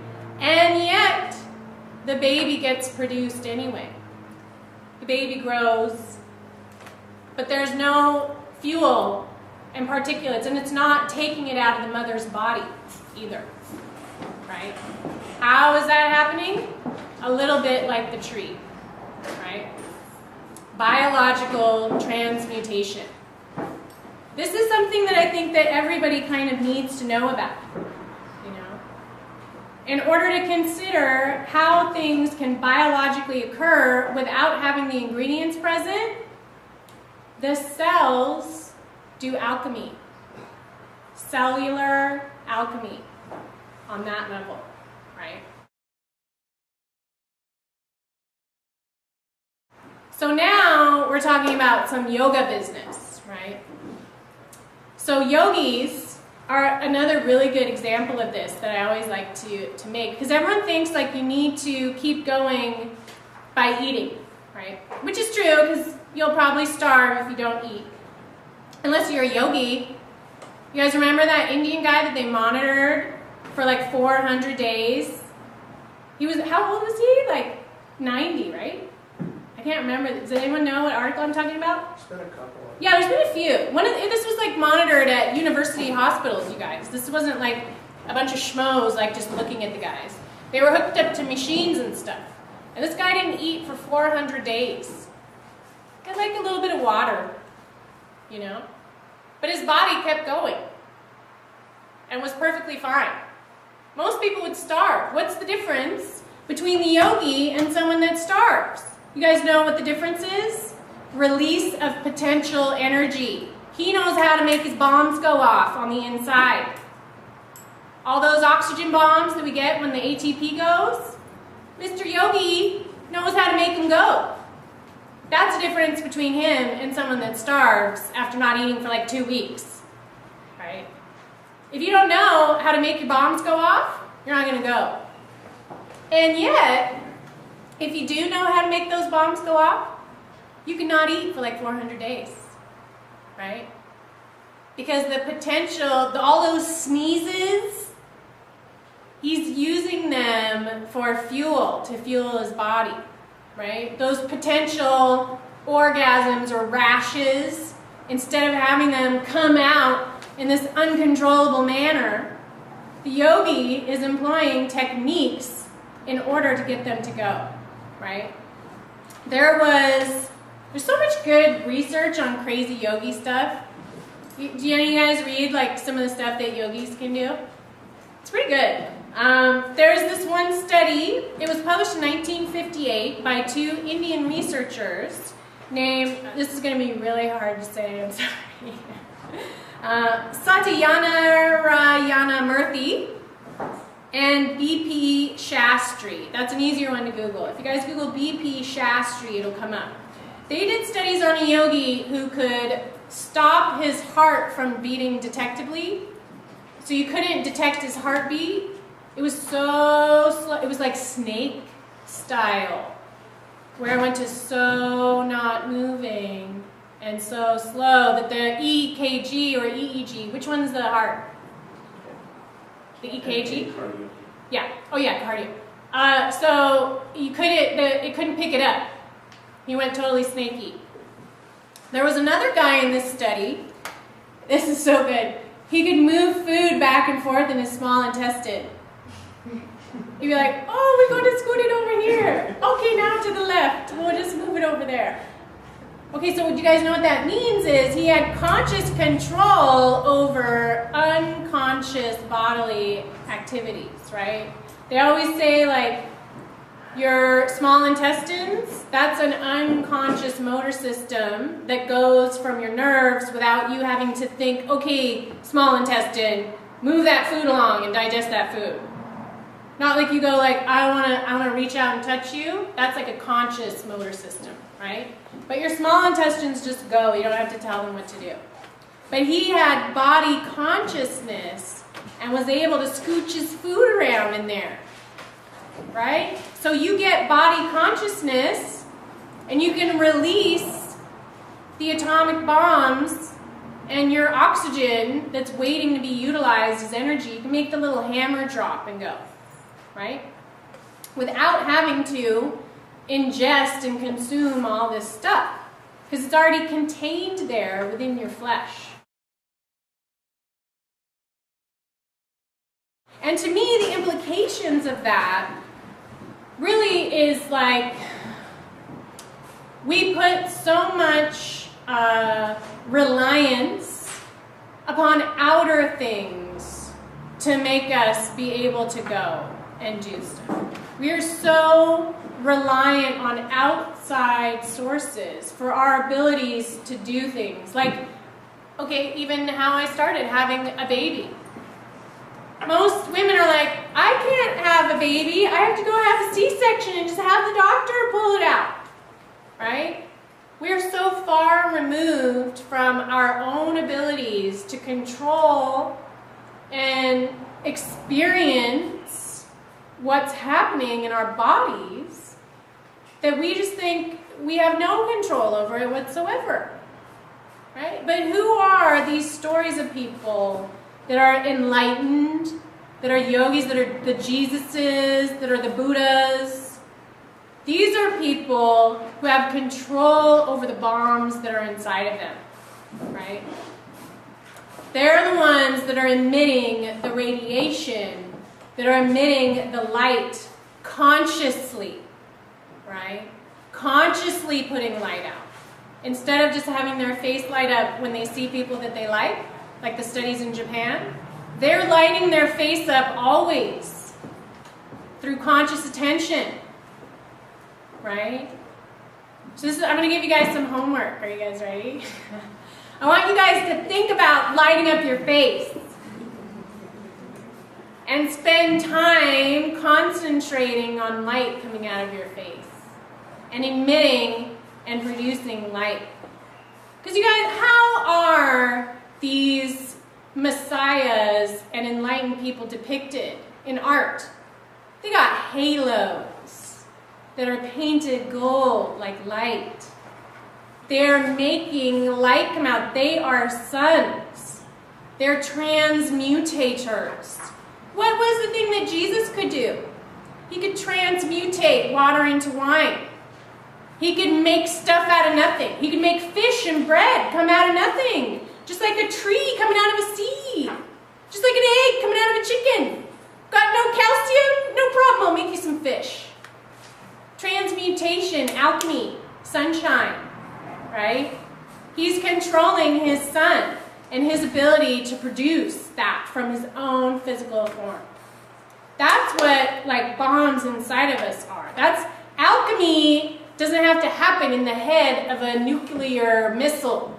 and yet the baby gets produced anyway. The baby grows, but there's no fuel and particulates, and it's not taking it out of the mother's body either, right? How is that happening? A little bit like the tree, right? Biological transmutation. This is something that I think that everybody kind of needs to know about, you know? In order to consider how things can biologically occur without having the ingredients present, the cells do alchemy. Cellular alchemy on that level, right? So now we're talking about some yoga business, right? So yogis are another really good example of this that I always like to make, because everyone thinks like you need to keep going by eating, right? Which is true, because you'll probably starve if you don't eat. Unless you're a yogi. You guys remember that Indian guy that they monitored for like 400 days? He was, how old was he? Like 90, right? I can't remember. Does anyone know what article I'm talking about? There's been a couple. Yeah, there's been a few. This was like monitored at university hospitals, you guys. This wasn't like a bunch of schmoes like just looking at the guys. They were hooked up to machines and stuff. And this guy didn't eat for 400 days. He had like a little bit of water, you know? But his body kept going and was perfectly fine. Most people would starve. What's the difference between the yogi and someone that starves? You guys know what the difference is? Release of potential energy. He knows how to make his bombs go off on the inside. All those oxygen bombs that we get when the ATP goes, Mr. Yogi knows how to make them go. That's the difference between him and someone that starves after not eating for like 2 weeks, right? If you don't know how to make your bombs go off, you're not going to go. And yet, if you do know how to make those bombs go off, you cannot eat for like 400 days, right? Because the potential, all those sneezes, he's using them for fuel, to fuel his body, right? Those potential orgasms or rashes, instead of having them come out in this uncontrollable manner, the yogi is employing techniques in order to get them to go, right? There's so much good research on crazy yogi stuff. Do any of you guys read like some of the stuff that yogis can do? It's pretty good. There's this one study. It was published in 1958 by 2 Indian researchers named, this is going to be really hard to say, I'm sorry, Satyanarayana Murthy and B.P. Shastri. That's an easier one to Google. If you guys Google B.P. Shastri, it'll come up. They did studies on a yogi who could stop his heart from beating detectably. So you couldn't detect his heartbeat. It was so slow. It was like snake style, where it went to so not moving and so slow that the EKG or EEG, which one's the heart? The EKG? Cardio. Yeah. Oh yeah, cardio. So you couldn't. It couldn't pick it up. He went totally snaky. There was another guy in this study. This is so good. He could move food back and forth in his small intestine. He'd be like, oh, we're going to scoot it over here. Okay, now to the left. We'll just move it over there. Okay, so you guys know what that means is he had conscious control over unconscious bodily activities, right? They always say, like, your small intestines, that's an unconscious motor system that goes from your nerves without you having to think, okay, small intestine, move that food along and digest that food. Not like you go like, I wanna reach out and touch you. That's like a conscious motor system, right? But your small intestines just go. You don't have to tell them what to do. But he had body consciousness and was able to scooch his food around in there, right? So you get body consciousness and you can release the atomic bombs and your oxygen that's waiting to be utilized as energy. You can make the little hammer drop and go, right? Without having to ingest and consume all this stuff, because it's already contained there within your flesh. And to me, the implications of that really is like, we put so much reliance upon outer things to make us be able to go and do stuff. We are so reliant on outside sources for our abilities to do things. Like, okay, even how I started having a baby. Most women are like, I can't have a baby. I have to go have a C-section and just have the doctor pull it out, right? We're so far removed from our own abilities to control and experience what's happening in our bodies that we just think we have no control over it whatsoever, right? But who are these stories of people that are enlightened, that are yogis, that are the Jesuses, that are the Buddhas? These are people who have control over the bombs that are inside of them, right? They're the ones that are emitting the radiation, that are emitting the light consciously, right? Consciously putting light out. Instead of just having their face light up when they see people that they like the studies in Japan, they're lighting their face up always through conscious attention, right? So I'm going to give you guys some homework. Are you guys ready? I want you guys to think about lighting up your face and spend time concentrating on light coming out of your face and emitting and producing light. Because you guys, how are these messiahs and enlightened people depicted in art? They got halos that are painted gold like light. They're making light come out. They are suns. They're transmutators. What was the thing that Jesus could do? He could transmutate water into wine. He could make stuff out of nothing. He could make fish and bread come out of nothing. Just like a tree coming out of a seed. Just like an egg coming out of a chicken. Got no calcium? No problem, I'll make you some fish. Transmutation, alchemy, sunshine, right? He's controlling his sun and his ability to produce that from his own physical form. That's what bombs inside of us are. That's alchemy. Doesn't have to happen in the head of a nuclear missile,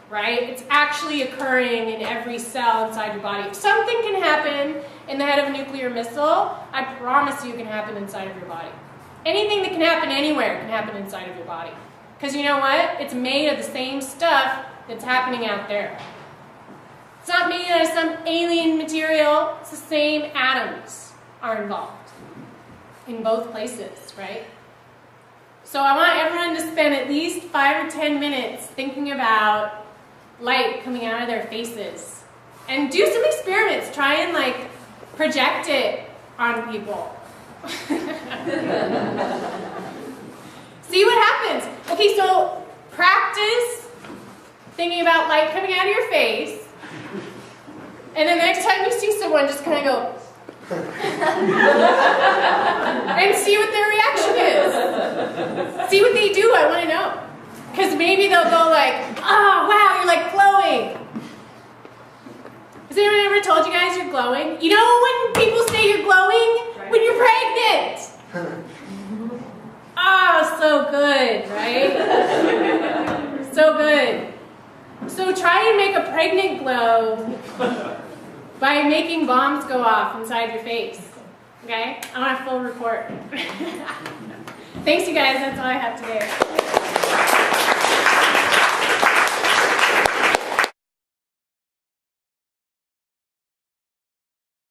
right? It's actually occurring in every cell inside your body. If something can happen in the head of a nuclear missile, I promise you it can happen inside of your body. Anything that can happen anywhere can happen inside of your body. Because you know what? It's made of the same stuff that's happening out there. It's not made out of some alien material. It's the same atoms are involved in both places, right? So I want everyone to spend at least 5 or 10 minutes thinking about light coming out of their faces. And do some experiments. Try and project it on people. See what happens. Okay, so practice thinking about light coming out of your face. And then the next time you see someone, just kind of go, and see what their reaction is. See what they do, I want to know. Because maybe they'll go oh, wow, you're glowing. Has anyone ever told you guys you're glowing? You know when people say you're glowing? When you're pregnant. Oh, so good, right? So good. So try and make a pregnant glow by making bombs go off inside your face. Okay? I want a full report. Thanks, you guys. That's all I have today.